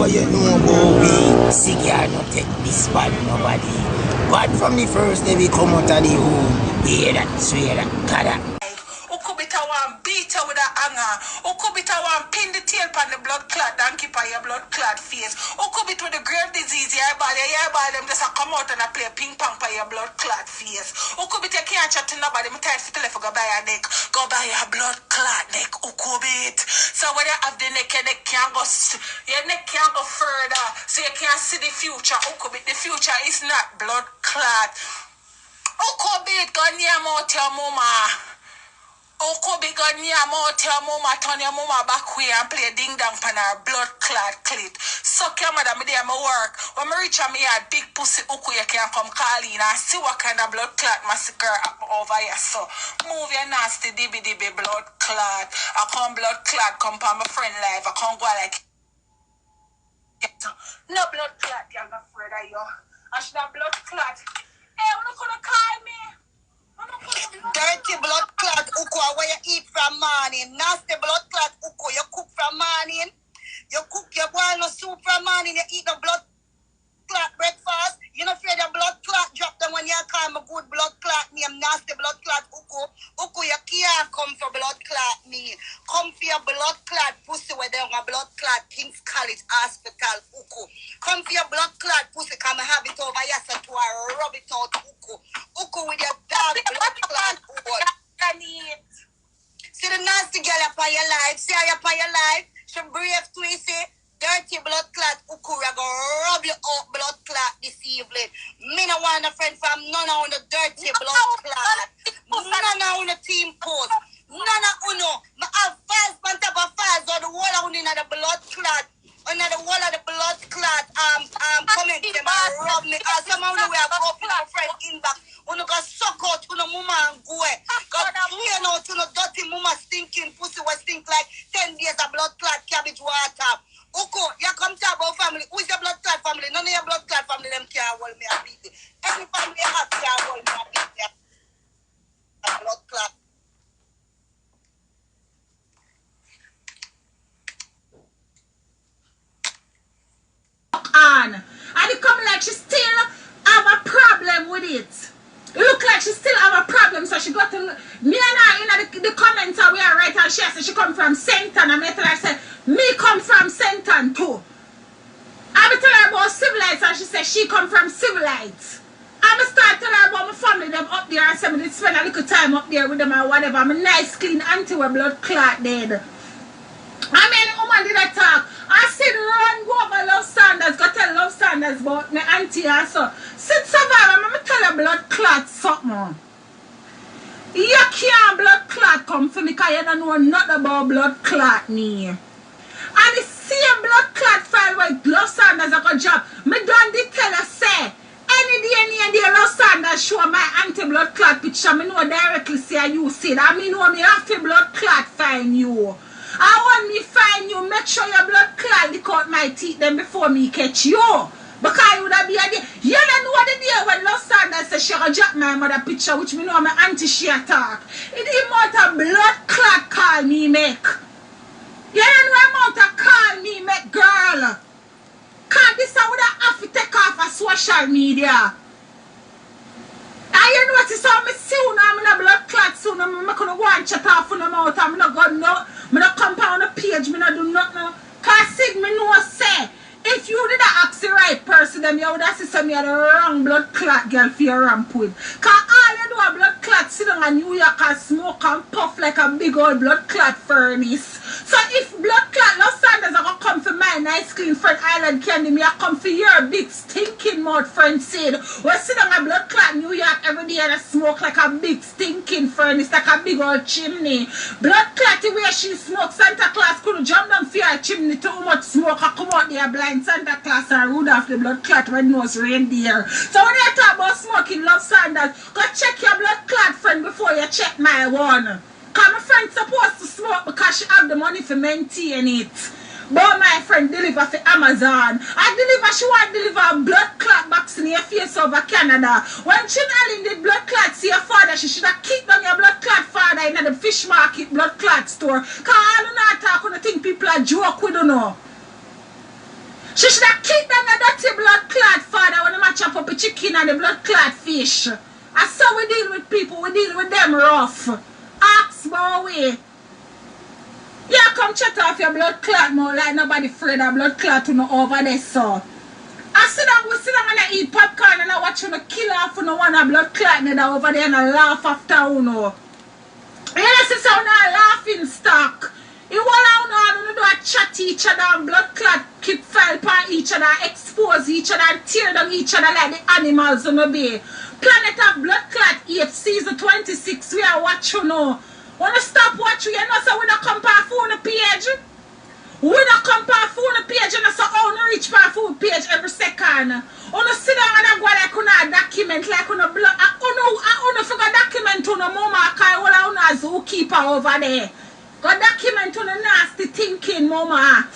what you know about we. Cigar no take this bad nobody. But from the first day we come out of the home, hear that, swear that, kada. Ukubita one beat her with a hanger. Ukubita one pin the tail on the blood clot and keep on your blood clot face. Ukubita with the grave disease, your body them just a come out and a play ping pong by your blood clot face. Ukubita can't chat to nobody, me tired for tell if go buy a neck. Go buy a blood clot neck, Ukubit. So when you have the neck, your neck can't go your neck can't go further. So you can't see the future. Ukubit, the future is not blood clot. Ukubit, go near more your mama. Ukku big on your mouth, your mama, turn your mama back way and play ding dong pan her blood clot clit. Suck your mother, me there, my work. When me reach me a big pussy, Ukku, you can come call in and see what kind of blood clot massacre happen over here. So, move your nasty dibby blood clot. I come blood clot, come for my friend life. I can't go like, no blood clot, you're not afraid of you. I should have blood clot. Hey, you're not gonna call me. Dirty blood clot, Ukku, where you eat from morning. Nasty blood clot, Ukku, you cook from morning. You cook your boil no soup from morning. You eat the blood clot breakfast. You know, afraid the blood clot drop them when you call me good blood clot name. Nasty blood clot, Ukku. Ukku, you can't come for blood clot me. Come for your blood clot pussy where they on a blood clot King's College Hospital, Ukku. Come for your blood clot pussy, come have it over here so to rub it out, Ukku. Ukku with your dog blood clot hole. See the nasty girl upon your life. See her upon your life. She brave twisty. Dirty blood clot, Ukku, we go rub you out blood clot this evening. Me no want a friend from none of the dirty blood clot. None of the team post. None of uno. I have files on top of files on the wall of the blood clot. Under the wall of the blood clot, comment them and rub me. As somehow we have opened my friend inbox. Uno go suck out to the mama and go. Go clean out to the dirty mama stinking pussy was stink like 10 days of blood clot cabbage water. Ukku, you come talk about family. Who is your blood clot family? None of your blood clot family them can't hold me and beat it. Any family you have can't hold me and beat it. Blood clot. On. And it come like she still have a problem with it. It look like she still have a problem, so she got to me and her in the comments are we are right, and she said she come from Senton, and I tell her, I said me come from Senton too. I tell her about civilites, and she said she come from civilites. I start telling her about my family them up there, and say me spend a little time up there with them or whatever. I'm a nice clean auntie with blood clot dead. I mean, woman did I talk. I said run go over Love Saunders, go tell Love Saunders about my auntie and so. Since survival, I'm tell her blood clot something. You can't blood clot come for me because you don't know nothing about blood clot me. And the same blood clot file where Love Saunders are going to job. Me done the tell her say, any day Love Saunders show my auntie blood clot picture, me know directly say you see that. I mean know me have to blood clot find you. I want me find you, make sure your blood clot lick out my teeth them before me catch you. Because you would have been a day. You don't know the day when Love Saunders said she gonna drop my mother picture, which me know my auntie she attack. It the amount of blood clot call me make. You don't know the amount of call me make, girl. Cause this I would have to take off of social media. And you notice how me soon I'm in a blood clot soon. I'm not gonna go and chat off on them out. I'm not gonna no. I'm not come on the page. I'm not do nothing. Cause Sid me know say if you did ask the right person, then you would have said me the wrong blood clot girl for your ramp with. Cause all you do a blood clot sit down in New York and smoke and puff like a big old blood clot furnace. So if blood clot Love Saunders are gonna come for my nice clean friend Islandkandy, me I come for your big stinking mouth friend Sid. We sit down a blood clot New York every day and I smoke like a big stinking furnace, like a big old chimney. Blood clot the way she smoke, Santa Claus couldn't jump down for her chimney too much smoke. I come out there blind Santa Claus and Rudolph the blood clot red nose reindeer. So when you talk about smoking Love Saunders, go check your blood clot friend before you check my one. Cause my friend supposed to smoke because she have the money for maintain it. But my friend deliver for Amazon. She want to deliver a blood clot box in your face over Canada. When Chinalin did blood clot see your father, she should have kicked on your blood clot father in the fish market blood clot store. Cause all you not talk on the thing people are joke with you know. She should have keep them the dirty blood clot father when they chop up the chicken and the blood clot fish. And so we deal with people, we deal with them rough. Ask Bowie. Yeah, come chat off your blood clot more like nobody afraid of blood clot to no over there, so. I sit down and eat popcorn and I watch you kill off no one a blood clot over there and I laugh after uno. You know, see so now laughing stock. You want to do a chat each other and blood clot keep file upon each other, expose each other and tear down each other like the animals on the bay. Planet of Blood Clot 8 season 26 we are watching now. Wanna stop watching, you know, so we don't compare phone page. We don't compare phone page and so only reach per phone page every second. Wanna sit down and go like on document like on a blood. I don't forget document on a mama call on a zookeeper over there. Got document on a nasty thinking mama.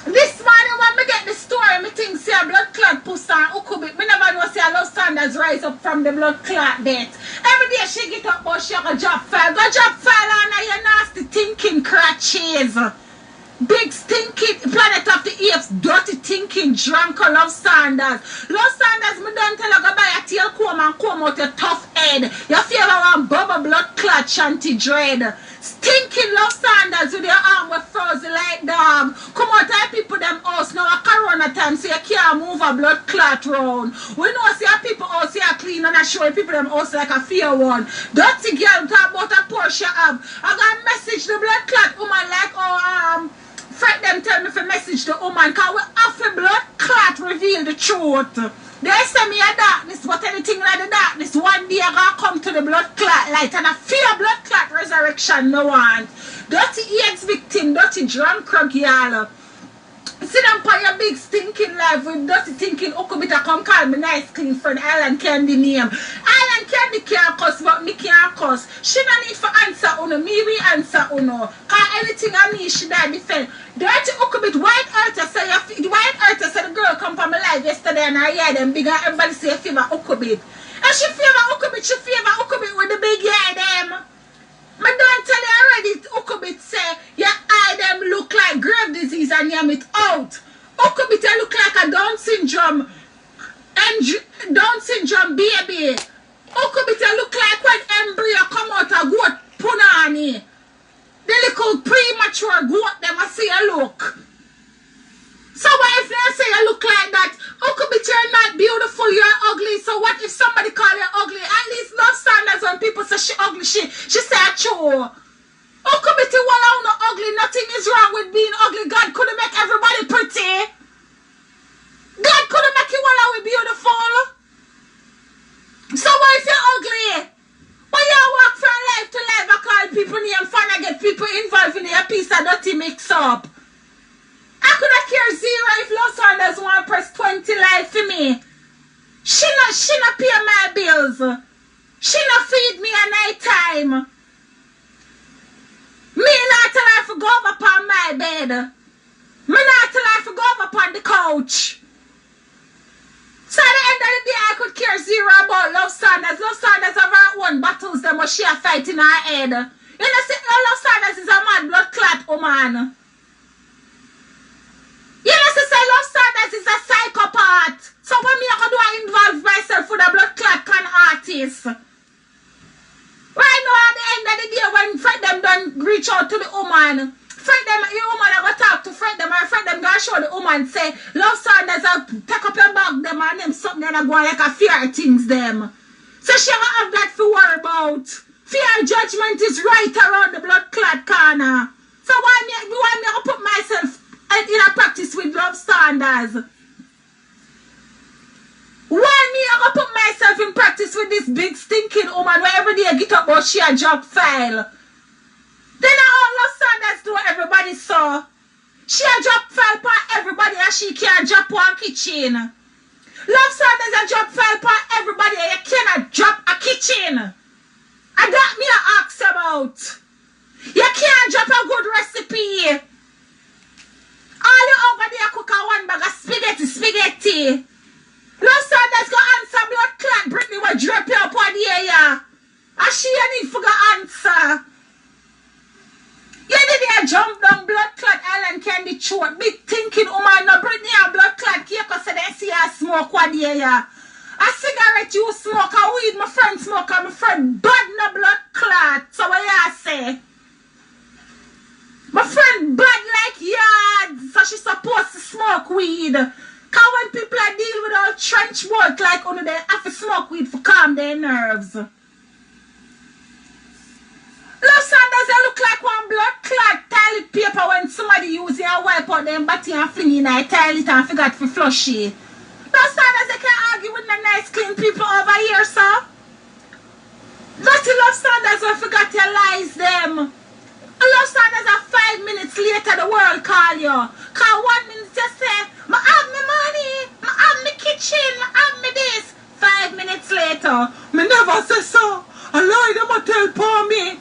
This morning when me get the story, me think see a blood clot puss on Ukku. Me never know see a love Saunders rise up from the blood clot death. Every day she get up but she go job file. Go job file on your nasty thinking crutches. Big stinking planet of the apes, dirty thinking, drunk love Saunders. Love Saunders, me don't tell you go buy a tail comb and comb out your tough head. Your favor one bubble blood clot shanty dread. Stinking love Saunders with your arm with frozen like dog. Come out and people them house now a corona time so you can't move a blood clot round. We know see a people house here clean and I show people them house like a fair one. Dirty girl talk about a Porsche have. I got a message the blood clot woman like Fren them tell me for message the woman cause we have a blood clot reveal the truth. They say me a darkness, but anything like the darkness, one day I gonna come to the blood clot light and I fear blood clot resurrection no one. Dirty AIDS victim, dirty drunk crunk y'all. Sit down for your big stinking life with dirty thinking Ukku bit come call me nice clean friend Islandkandy name. Islandkandy can't cuss but me can't cuss. She no need for answer uno, me we answer uno. Cause anything I me she die defend. Dirty Ukku bit white earther say the white earther say the girl come from my life yesterday and I hear them big and everybody say favor Ukku bit. And she favor Ukku bit, she favor Ukku bit with the big hair them. I don't tell you already, Ukku bit say your eye them look like grave disease and you it out. Ukku bit look like a Down syndrome baby. Ukku bit look like when embryo come out a goat punani. The little premature goat them I see a look. So what if they say you look like that? Ukku bit you're not beautiful, you're ugly. So what if somebody call you ugly? At least love Saunders when people say she ugly, she say a chore. Ukku bit you all no ugly, nothing is wrong with being ugly. God couldn't make everybody pretty. God couldn't make you all out beautiful. So what if you're ugly? Why you walk from life to life I call people name fun and get people involved in a piece of dirty mix up? I could have cared zero if Love Saunders want to press 20 live for me. She not pay my bills. She not feed me at night time. Me not tell her to go up upon my bed. Me not tell her to go up upon the couch. So at the end of the day I could care zero about Love Saunders. Love Saunders have her own battles them but she a fight in her head. You know see Love Saunders is a mad blood clot woman. You know, say Love Saunders is a psychopath. So when me I do I involve myself with a blood clot can artist. Right now at the end of the day when Fren them done reach out to the woman, Fren them, the woman I go talk to Fren them and Fren them gonna show the woman say, Love Saunders take up your bag them and them something and I go like a fear things them. So she gonna have that to worry about. Fear judgment is right around the blood clot corner. So why me I put myself in a practice with Love Saunders? Why me I put myself in practice with this big stinking woman where every day I get up about she a job file? Then all Love Saunders do everybody saw. She a job file for everybody and she can't drop one kitchen. Love Saunders a job file for everybody and you cannot drop a kitchen. I got me a ask about. You can't drop a good recipe. All you over there cook a one bag of spaghetti. Love Saunders go answer blood clot Brittany will drop you up on the air. And she need for go answer. You did a jump down blood clot Islandkandy throat. Big thinking woman no smoke one day, yeah. A cigarette you smoke, a weed my friend smoke, and my friend bad no blood clot. So what you say? My friend bad like yards, so she supposed to smoke weed. Cause when people are dealing with all trench work like only they have to smoke weed for calm their nerves. Love Saunders, they look like one blood clot toilet paper when somebody use it and wipe out them body and fling in a toilet and forgot to flush it. Love Saunders, they can't argue with the nice clean people over here, sir. Dirty Love Saunders, we forgot to lies them. Love Saunders, are 5 minutes later the world call you. Cause 1 minute you say, I have my money, I have my kitchen, I have me this. 5 minutes later, me never say so. I lie them a tell for me.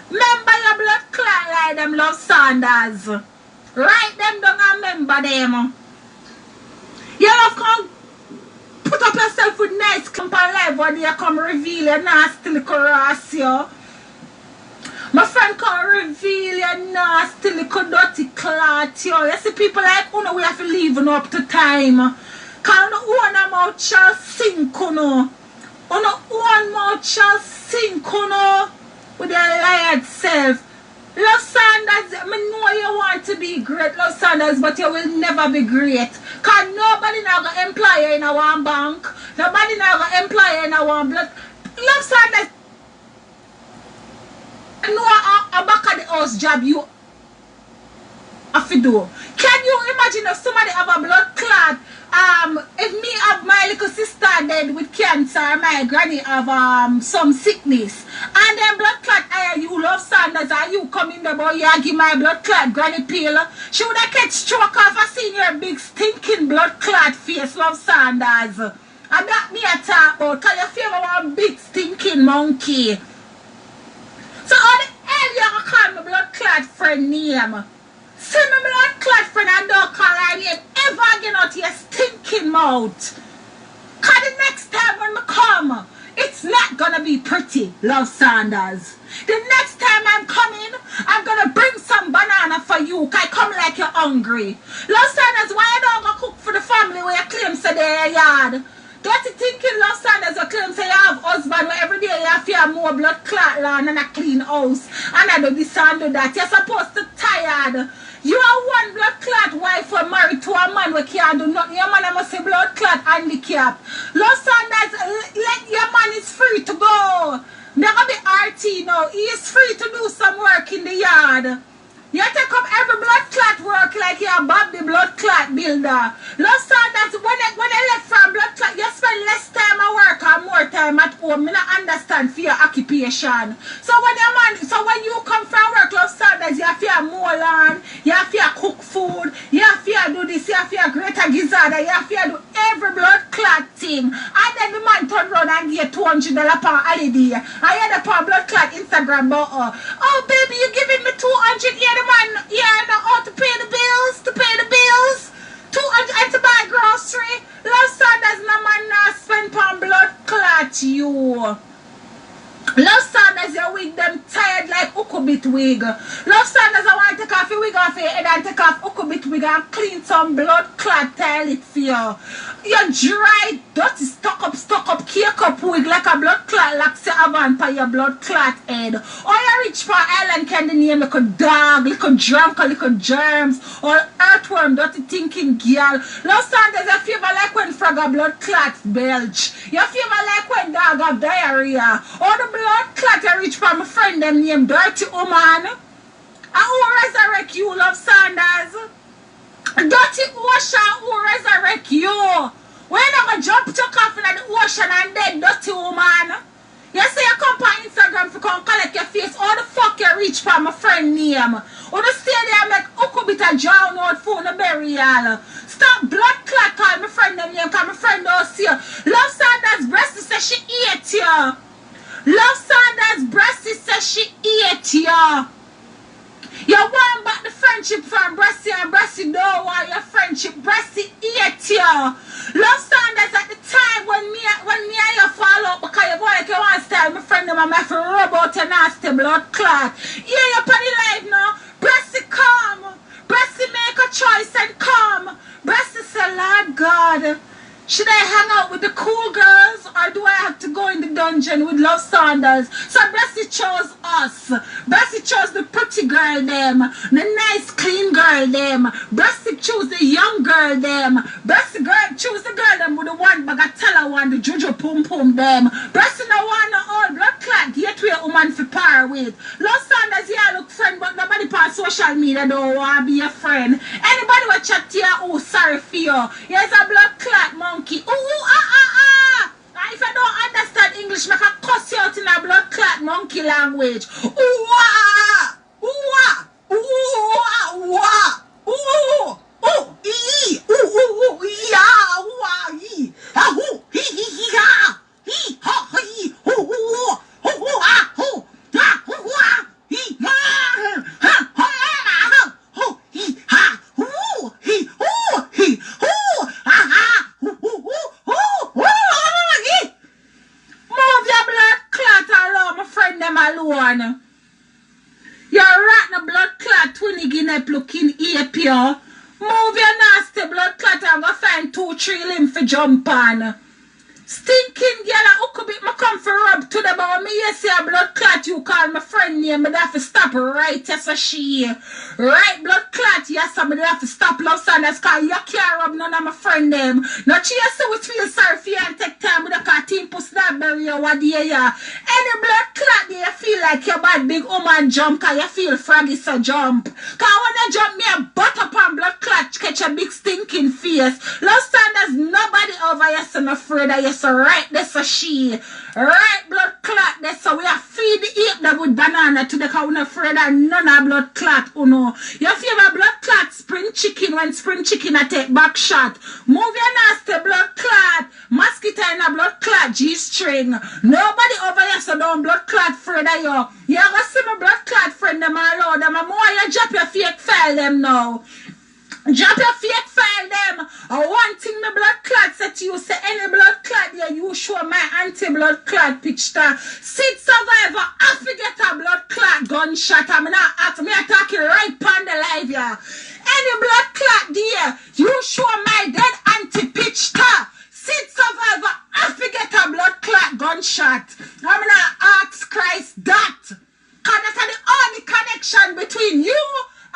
Remember your blood clot like them Love Saunders. Write them down and remember them. You love come put up yourself with nice clump and live when you come reveal your nasty little ass, yo. My friend come reveal your nasty little dirty clot, yo. You see people like Uno, we have to leave up to time. Cause no one mouth shall sink, Uno. Uno one mouth shall sink, Uno. With your lied self. Love Saunders, I know you want to be great, Love Saunders, but you will never be great. Because nobody now got employer in our bank. Nobody now got employer in our blood. Love Saunders, I know a back of the house job you have to do. Can you imagine if somebody have a blood clot? If me have my little sister dead with cancer, my granny have some sickness, and then blood clot, you Love Saunders, and you come in the boy, you give my blood clot granny pill. She would have catch stroke off a seen your big stinking blood clot face, Love Saunders. And that me a talk about, cause you feel one big stinking monkey. So how the hell you gonna call my blood clot friend name? See my blood clot friend and don't call her name ever again out your stinking mouth. Cause the next time when I come, it's not gonna be pretty, Love Saunders. The next time I'm coming, I'm gonna bring some banana for you. Cause I come like you're hungry. Love Saunders, why you don't go cook for the family where you claim say they're yard? Dirty thinking Love Saunders, you claim say you have husband where every day you have to have more blood clot land and a clean house. And I do this and do that. You're supposed to tired. You are one blood clot wife who married to a man who can't do nothing. Your man must say blood clot handicap. Love Saunders, let your man is free to go. Never be RT now. He is free to do some work in the yard. You take up every blood clot work like you're Bob the blood clot builder. Love Saunders, when I left from blood clot, you spend less time at work and more time at home. I don't understand for your occupation. So when you come from work, Love Saunders, you have to mow lawn, you have to cook food, you have to do this, you have to greater gizzard, you have to do every blood clot thing. And then the man turn around and get $200 per holiday. I had a blood clot Instagram about oh baby, you giving me 200 here. Man, yeah, now how to pay the bills, 200 and to buy grocery. Love Saunders, no man not spend on blood clot you. Love Saunders, your wig them tired like Ukku bit wig. Love Saunders, I want to take off your wig off your head and take off Ukku bit wig and clean some blood clot toilet for you. Your dry, dirty, stuck up, cake up wig like a blood clot like say avant for your blood clot head. Or you reach for Islandkandy name like a dog, like a drunk, like a germs, or earthworm, dirty thinking girl. Love Saunders, you feel like when frog a blood clot belch. You feel like when dog have diarrhea. Or the blood clot you reach from a friend them named Dirty Woman. And who resurrect you, Love Saunders? Dirty Ocean, who resurrect you? When you not gonna jump to off in the ocean and dead, Dirty Woman? You say you come on Instagram to come collect your face. How the fuck you reach from a friend name? Or the stay there make Ukku bit a drown out for the burial. Stop blood clot call my friend them name because my friend don't see you. Love Saunders breast says she ate you. Love Saunders breast says she ate you. You want back the friendship from Brassy and Brassy don't want your friendship. Brassy ate you. Love Saunders at the time when me and you fall out because you go like you want to style my friend them and I have to rub out your nasty blood clot. Yeah, you're pretty live now. Brassy come. Brassy make a choice and come. Brassy say, Lord God, Should I hang out with the cool girls or do I have to go in the dungeon with Love Saunders? So Brassy chose us. Brassy chose the pretty girl them, the nice clean girl them. Brassy chose the young girl them. Brassy girl choose the girl them with the one bagatella one, the Jojo Pum Pum them. Brassy no one no all blood clot gateway woman for par with. Love Saunders yeah look friend but nobody on social media don't want to be a friend. Anybody will chat to you, oh sorry for you. Here's a blood clot monkey. If I don't understand English, I can cuss you out in a blood clot monkey language. You're rotten blood clot, 20 guinea looking apio. Move your nasty blood clot and go find 2-3 limb for jump on. Stinking girl, Ukku bit me come for rub to the bow. Me you see a blood clot you call my friend name, but I have to stop right, yes or she. Right blood clot, yes, somebody have to stop Love Saunders cause you can't rub none of my friend them. Not she so we feel sorry for you and take time with the team puss that bury you what day ya. Any blood clot you feel like your bad big woman jump cause you feel froggy so jump. Cause when you jump me a butt up on blood clot catch a big stinking face. Love Saunders nobody over here so I'm afraid of you. So right this so she right blood clot this so we are feed the ape that with banana to the cow not afraid of none of blood clot no. You feel blood clot spring chicken when spring chicken I take back shot. Move your nasty blood clot mosquito in a blood clot G-string. Nobody over here so don't blood clot afraid of you. You ever see my blood clot friend them all out them more you drop your fake file them now. Drop your fake file them. One thing my blood clot said to you, say any blood clot yeah, you show my anti-blood clot picture. Sid survivor, I forget a blood clot gunshot. I'm not at me attacking right on the live yeah. Any blood clot there, you show my dead anti-picture. Sid survivor, I forget a blood clot gunshot. I'm not ask Christ that. Cause that's the only connection between you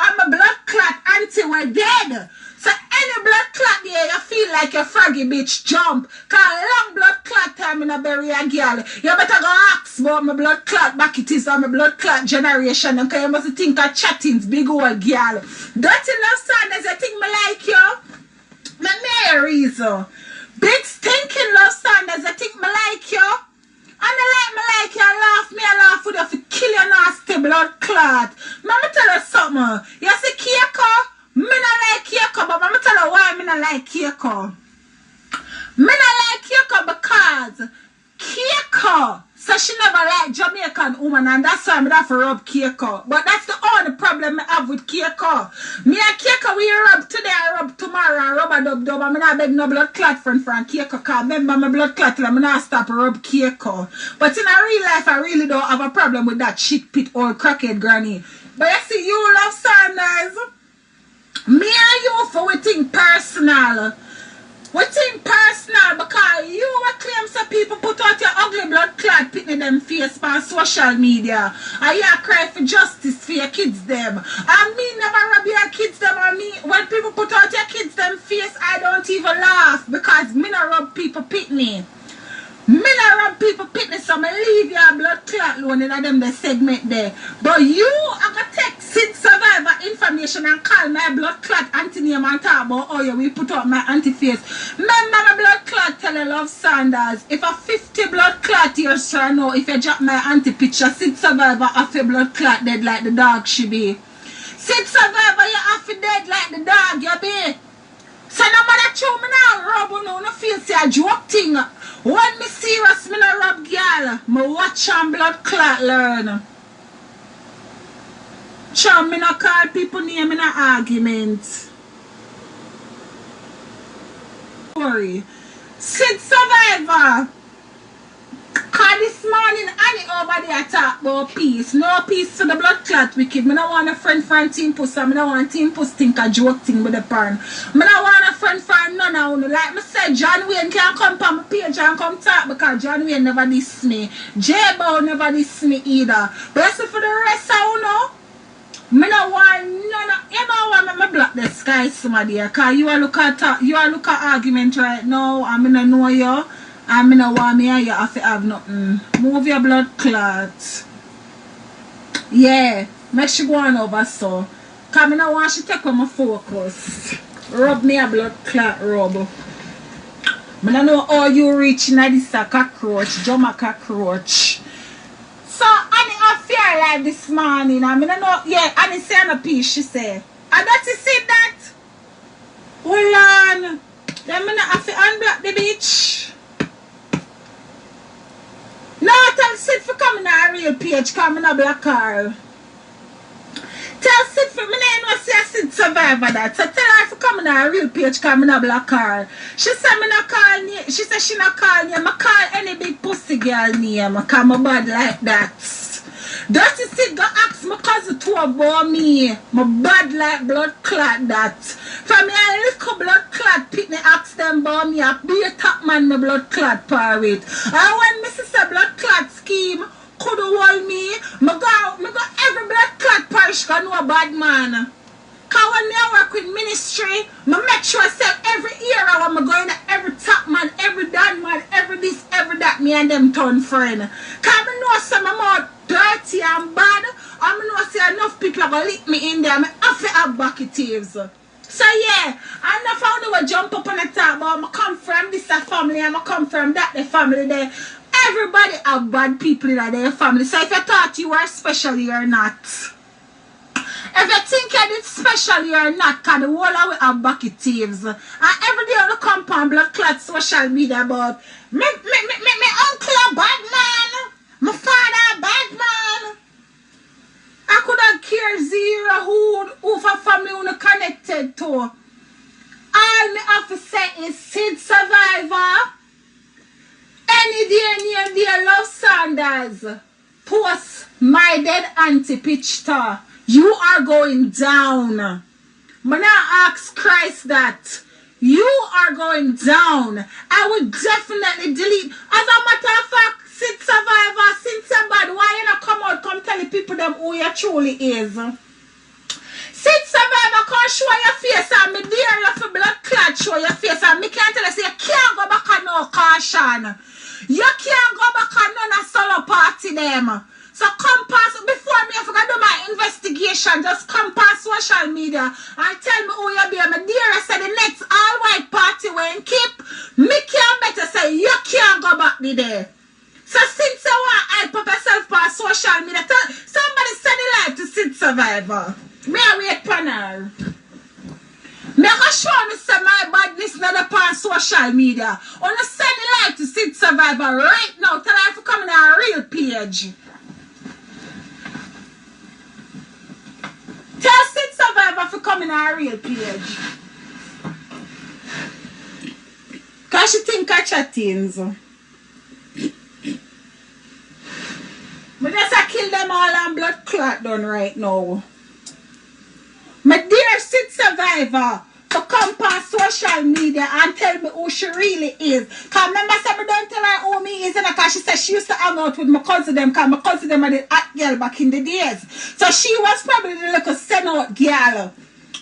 and my blood clot auntie were dead. So any blood clot there, you feel like a froggy bitch jump. Cause long blood clot time in a bury a girl. You better go ask about my blood clot back it is on my blood clot generation. Cause you must think of chatting's big old girl. Dirty Love Saunders, you think me like you? My Mary's. Big stinking Love Saunders, you think me like you? And I like you, I laugh with you for kill your nasty blood clot. Mama tell you something. You see Keiko? Me not like Keiko, but mama tell you why me not like Keiko. Me not like Keiko because Keiko so she never liked Jamaican woman and that's why I have to rub Keiko. But that's the only problem I have with Keiko. Me and Keiko we rub today, I rub tomorrow, I rub a dub. I'm not beg no blood clot friend from Keiko because remember my blood clot till I'm not stop rub Keiko. But in a real life I really don't have a problem with that shit pit or crackhead granny. But you see you Love Saunders. Me and you for we think personal. We think personal because you will claim some people put out your ugly blood clot pitting them face on social media. And you cry for justice for your kids them. And me never rub your kids them on me. When people put out your kids them face, I don't even laugh because me not rub people pitney. Me not rub people pitney so me leave your blood clot alone in them the segment there. But you are going to take Sid survivor information and call my blood clot auntie name and talk about oh yeah, we put up my auntie face. Remember my blood clot tell you Love Saunders. If a 50 blood clot you sure know if you drop my auntie picture, Sid survivor have a blood clot dead like the dog she be. Sid survivor you have to dead like the dog you be. So no matter show me now rub no feel say a joke thing. When me serious me no rub girl, me watch and blood clot learn. Sure, me no call people name in an argument. Sorry. Sid survivor. Cause this morning Annie over there talk about peace. No peace to the blood clot wicked. Me no want a friend from Team Puss and me no want Team Puss think a joke thing with the pan. Me no want a friend from none of you. Like me say say John Wayne can come on my page and come talk because John Wayne never diss me. J-Bow never diss me either. But so for the rest of you know, me no want none of, you know what, me block the sky somebody because you are look at argument right now and me no know you and me no want me and you have to have nothing. Move your blood clots. Yeah, make sure go on over so. Because I don't want to take on my focus. Rub me a blood clot rub. I don't know how you reach in this cockroach, Joma cockroach. So, Annie have fear like this morning. I don't know, yeah, Annie say on a piece, she say. And that you see that? Hold on. Then I have to unblock the bitch. No, tell Sid for coming on a real page, coming on black car. Tell Sid for me, I know see a Sid survivor that. So tell her for coming on a real page, coming on black car. She said me not call name. She said she not call name. I call any big pussy girl name. I call my bad like that. Dirty Sid go ask my cousin to about me. My bad like blood clot that. From me a little blood clot pick me ask them about me. I be a top man my blood clot par with. And when me sister blood clot scheme could hold me, me go every blood clot parish can know a bad man. Cause when me work with ministry, me make sure I say every era when me go in every top man, every dan man, every this, every that, me and them turn friend. Cause me know some of more dirty and bad, and me know say enough people are gonna lick me in there. Me have to have bucketives. So yeah, I know how they will jump up on the top, but I come from this family and I come from that the family there. Everybody have bad people in their family. So if you thought you were special, you're not. If you think you did special, you're not, because the whole of we have bucket thieves. And every day on the compound, blood clot social media about me uncle a bad man, my father a bad man. I couldn't care zero who for family who connected to. All me have to say is Sid survivor. Any day love Saunders. Post my dead auntie picture. You are going down. When I ask Christ that, you are going down. I would definitely delete. As a matter of fact, Sid survivor, since somebody, why you not come out, come tell the people them who you truly is. Sid survivor, can't show your face and me dare you for blood clot show your face and me can't tell you say you can't go back on no caution. You can't go back on none of solo party them. So come past, before me, if I do my investigation, just come past social media and tell me who you be. My dear, I said the next all-white party when keep, me can't better say you can't go back there. So since you want to help up yourself past social media, somebody send the life to Sid Survivor. Me I wait for her. Me I show me say my badness not upon social media. I want to send the life to Sid Survivor right now. Tell her to come in a real page. Tell Sid Survivor for coming on a real page. Cause she think I chattings. But just I kill them all and blood clot done right now. My dear Sid Survivor, to come past social media and tell me who she really is. Cause remember I don't tell her who me is, and because she said she used to hang out with my cousin them, cause my cousin them are the hot girl back in the days. So she was probably the little send out girl.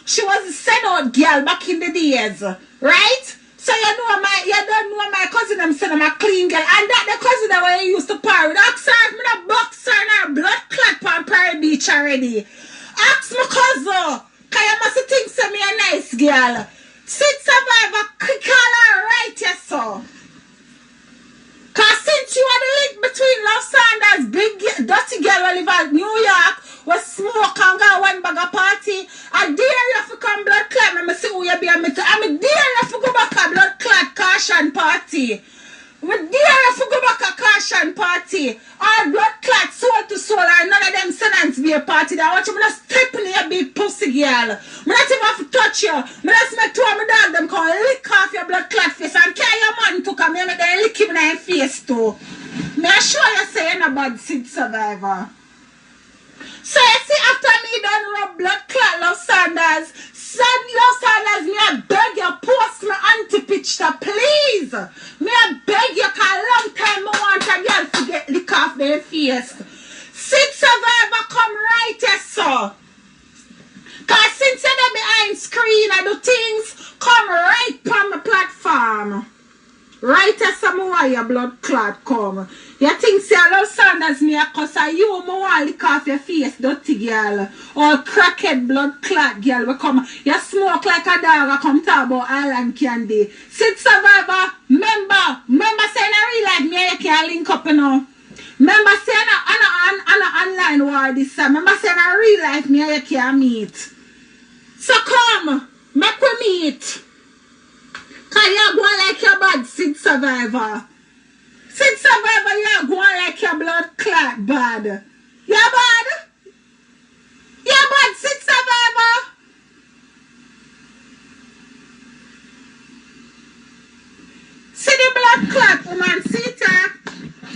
She was the send out girl back in the days. Right? So you don't know my cousin them send them a clean girl. And that the cousin that where you used to par with. Ask her if me not box her and her blood clot on Prairie Beach already. Ask my cousin. Cause you must think say me a nice girl. Sid Survivor, call her right, yes sir. Cause since you are the link between Love Saunders, big dirty girl who live at New York, was smoke and go one bag of party, I dare you to come blood clot, and I see who you be, and I dare you to go back a blood clot caution party. We dare you to go back a caution party. All blood clot, soul to soul, and none of them sentence be a party. That watch you not step in your big pussy girl. I not even have to touch you. I just make two of my dog them come lick off your blood clot face and carry your man to come here and they lick him in your face too. Me assure you say you're not bad Sid Survivor. So you see after me done rub blood clot Love Saunders, me I beg you post my auntie picture please. come. Right as some wire blood clot come. You think say I love Saunders me a cuss you mo want lick off your face, dirty girl. Or crackhead blood clot girl will come. You smoke like a dog I come talk about Islandkandy. Sit survivor, remember saying I real like me you can't link up you know. Remember saying I online war this time. Remember saying I real life me you can't meet. So come, make we meet. Cause you're going like your bad Sid Survivor. Sid Survivor, you're going like your blood clot bad. You're bad? You're bad, Sid Survivor. See the blood clot, woman, see it?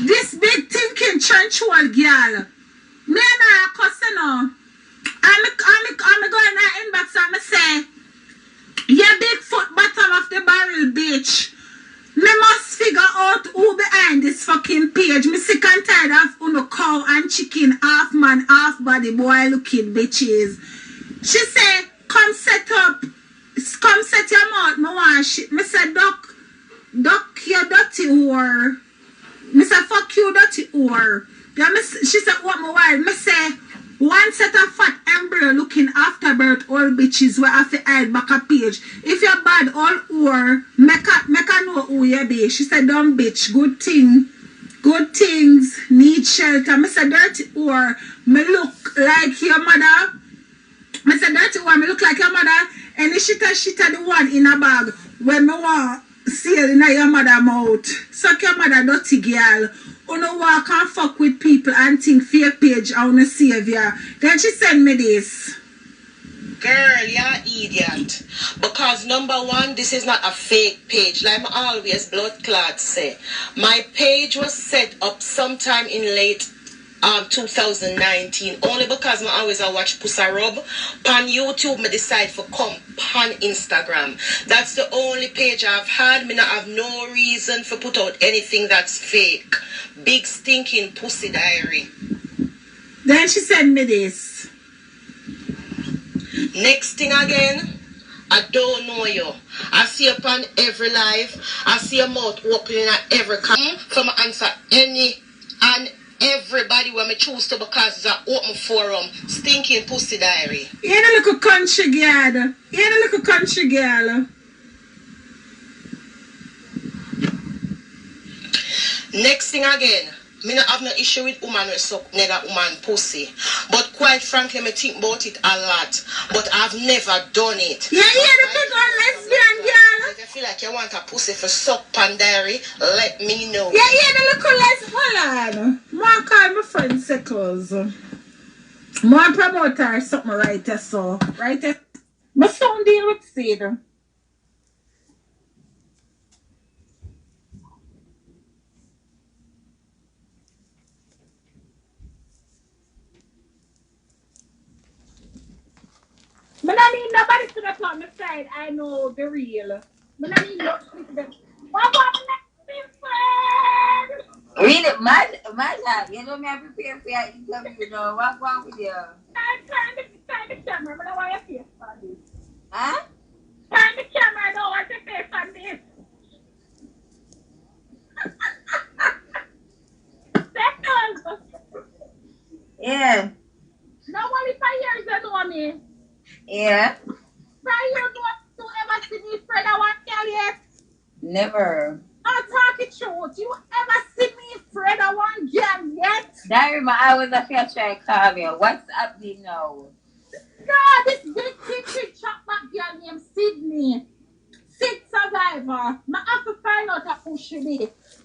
This big thinking trench wall girl. Me and I are cussing on. I'm going to inbox and I say, you big foot bottom of the barrel, bitch. Me must figure out who behind this fucking page. Me sick and tired of uno cow and chicken, half man, half body, boy looking bitches. She say, come set your mouth, me want shit. Me say, duck your dirty whore. Me say, fuck you dirty whore. She said, what me want? Me say, one set of fat embryo looking afterbirth all bitches will have to hide back a page. If you're bad all or make a know who you be. She said, dumb bitch, good things, need shelter. Me say dirty or me look like your mother. Me say dirty or me look like your mother. And the shit the one in a bag when me want seal in your mother mouth. Suck your mother dirty girl. Uno walk and fuck with people and think fake page I wanna save ya. Then she send me this. Girl, you're idiot. Because number one, this is not a fake page. Like I always blood clot say. My page was set up sometime in late 2019. Only because I always watch Pussa Rub. Pan YouTube, me decide for come pan Instagram. That's the only page I've had. Me not have no reason for put out anything that's fake. Big stinking pussy diary. Then she sent me this. Next thing again, I don't know you. I see you on every live. I see your mouth opening at every comment. So I answer any and everybody when I choose to because it's an open forum. Stinking pussy diary. You ain't a little country girl. Next thing again, me not have no issue with woman who suck nigga woman pussy. But quite frankly, me think about it a lot. But I've never done it. Yeah, the big old lesbian girl. If you feel like you want a pussy for suck pan diary, let me know. Yeah, the little lesbian. Hold on. More call my friend Seckles. More promoter something right there, so. Right there. My son deal with Sid. I don't need nobody to the on my side. I know the real. I don't need nobody to the. What next friend? Really, mad. You know me, I prepare for your interview, you know. What's wrong with you? I'm trying the camera. I don't want your face on this. Huh? Turn the camera. I don't want your face on this. Yeah. Nobody for years they know me. Yeah. For years you ever see me Fred I want to tell you. Never. I'm talking truth. You ever see me Fred I want girl yet? Diary, I was a fair try to call me. What's happening now? No, this big chop back girl named Sydney. Sid Survivor. I have to find out who she be.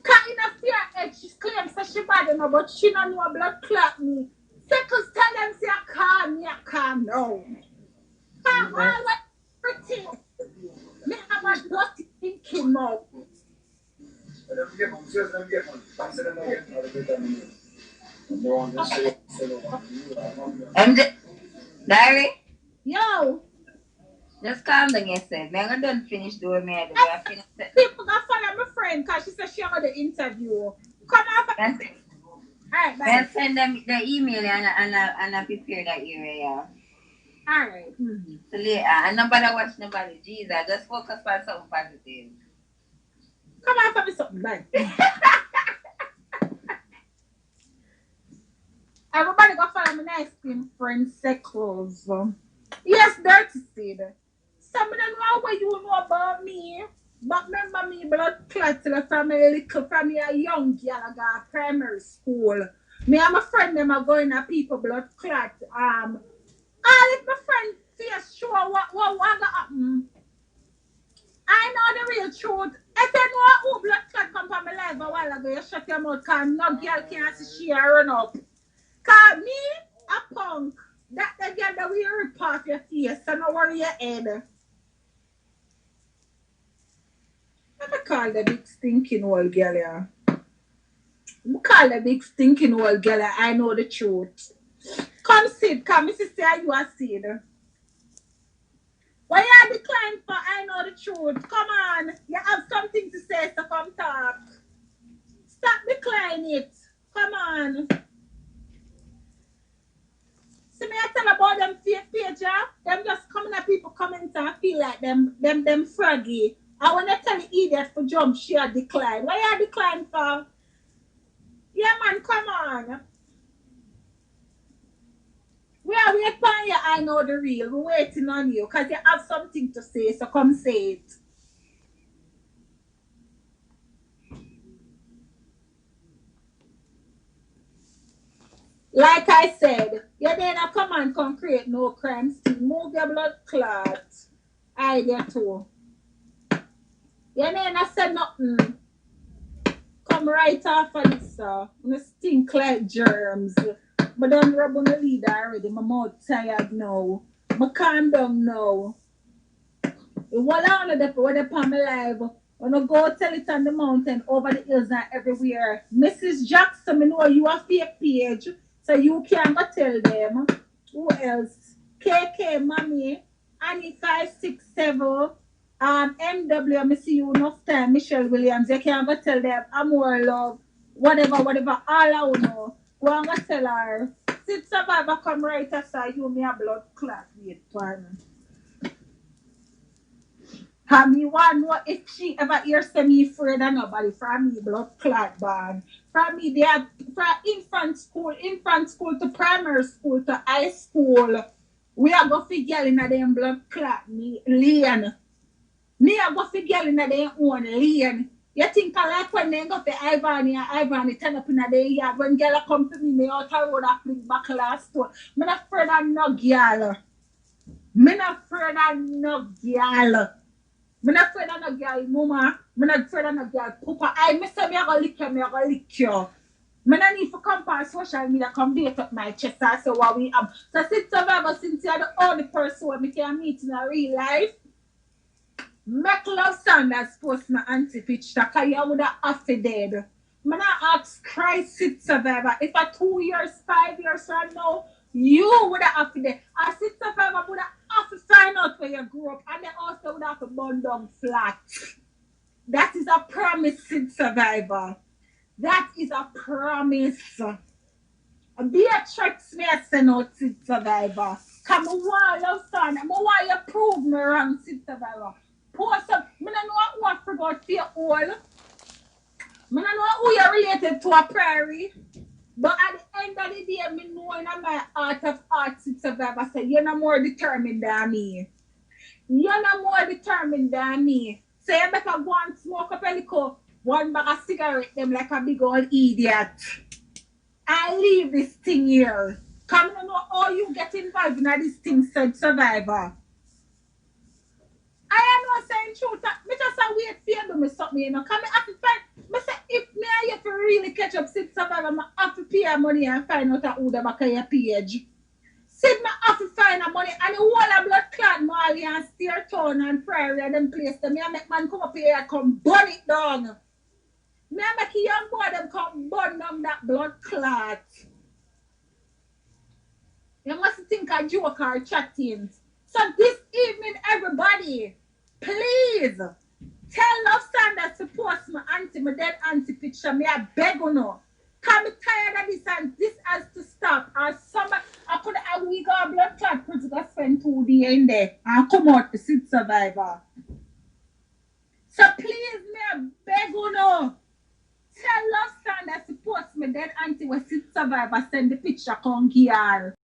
Cause in a fear head, she claims that she bad enough, but she don't know blood clot me. Seckles tell them say I can't know. All like pretty. Me have a dirty thinking mouth. Diary? Yo. Just calm down yourself. I'm done finish doing me. People gonna follow my friend because she said she had the interview. Come on. Alright, then send them the email and I prepare that area, yeah. Alright. So later, and nobody watch nobody. Jesus, just focus on something positive. Come on for me something, bye. Everybody go follow me nice cream friend Seckles. Yes, dirty seed. Some of them know what you know about me. But remember me blood clot from a little from a young girl I got primary school. Me and my friend them are going to people blood clot. All if my friend face sure what gonna happen. I know the real truth. If you know who blood clot come from my life a while ago, you shut your mouth because no girl can see she run up. Cause me, a punk, that the girl that will rip off your face, so no worry your head. Let me call the big stinking old girl, yeah. Me call the big stinking old girl, I know the truth. Come sit, come, Mrs. Say you are sit. Why you decline for I know the truth? Come on, you have something to say, so come talk. Stop declining it. Come on. See me I tell about them fake page, yeah? Them just coming at people comment and feel like them froggy. I wanna tell the idiot for jump share decline. Why you decline for? Yeah man, come on. We are waiting on you, I know the real. We're waiting on you because you have something to say, so come say it. Like I said, you didn't come and come create no crimes to move your blood clot. Idea too. You didn't say nothing. Come right off of this, sir. You stink like germs. But don't rub on the lead already. My mouth tired now. I calm down now. What I want to do, what upon my life, when I go tell it on the mountain, over the hills and everywhere. Mrs. Jackson, I know you a fake page, so you can't go tell them. Who else? KK, Mommy, Annie 567, MW, I see you enough time, Michelle Williams, you can't go tell them, I'm more love, whatever, all I know. Go and go tell her. Since survivor come right aside, you me a blood clot, wait, partner. Have me one know if she ever hears me afraid of nobody from me blood clot ban. From me they are from infant school to primary school to high school. We are go for girl in a them blood clot me lane. Me a go for girl in a them own lane. You think I like when they go for Ivan turn up in a day yard when girl come to me out a road a fling back last store. Me not afraid of no girl. Me not afraid of no girl. I'm not afraid of no girl, mama. I'm not afraid of no girl, papa. I miss me, I go lick you, me, I go lick you. I don't need to come on social media, come date up my chest and say what we have. So since survivor, since you're the only person who can meet in a real life, make love Saunders post my auntie picture, because you would have to dead. I'm not ask Christ sit survivor. If a 2 years, 5 years from now, you would have to dead. A sit survivor would have to find out where you grew up, and then also would have to burn down flat. That is a promise, sit survivor. That is a promise. Be a trick me a send out sit survivor. Come on, love son. I want you prove me wrong, sit survivor. Post up. I don't know what forgot for your all. I don't know who you're related to a prairie. But at the end of the day, I know in my heart of hearts, sit survivor say you're not more determined than me. You're not more determined than me. So you better go and smoke up a little one bag of cigarette them like a big old idiot. I leave this thing here. Come on, know how you get involved in this thing, said survivor. I am not saying truth. Me just a wait for you to do me something, you know. Come me have to find. Me say if me I have to really catch up since survivor, I have to pay money and find out who the back of your page. Sid me have to find a money and the whole of blood clot Mali and Steer Town and Prairie and them place them. Me I make man come up here and come burn it down. Me I make young boy them come burn down that blood clot. You must think a joke or chatting. So this evening, everybody, please tell Love Saunders to post my auntie, my dead auntie picture. Me I beg you no. Cause me tired of this and this has to stop. Or somebody, I could have we got a blood clot because I spend 2 days in there and come out to sit survivor. So please, me I beg you no. Tell Love Saunders to post me dead auntie was sit survivor send the picture come here.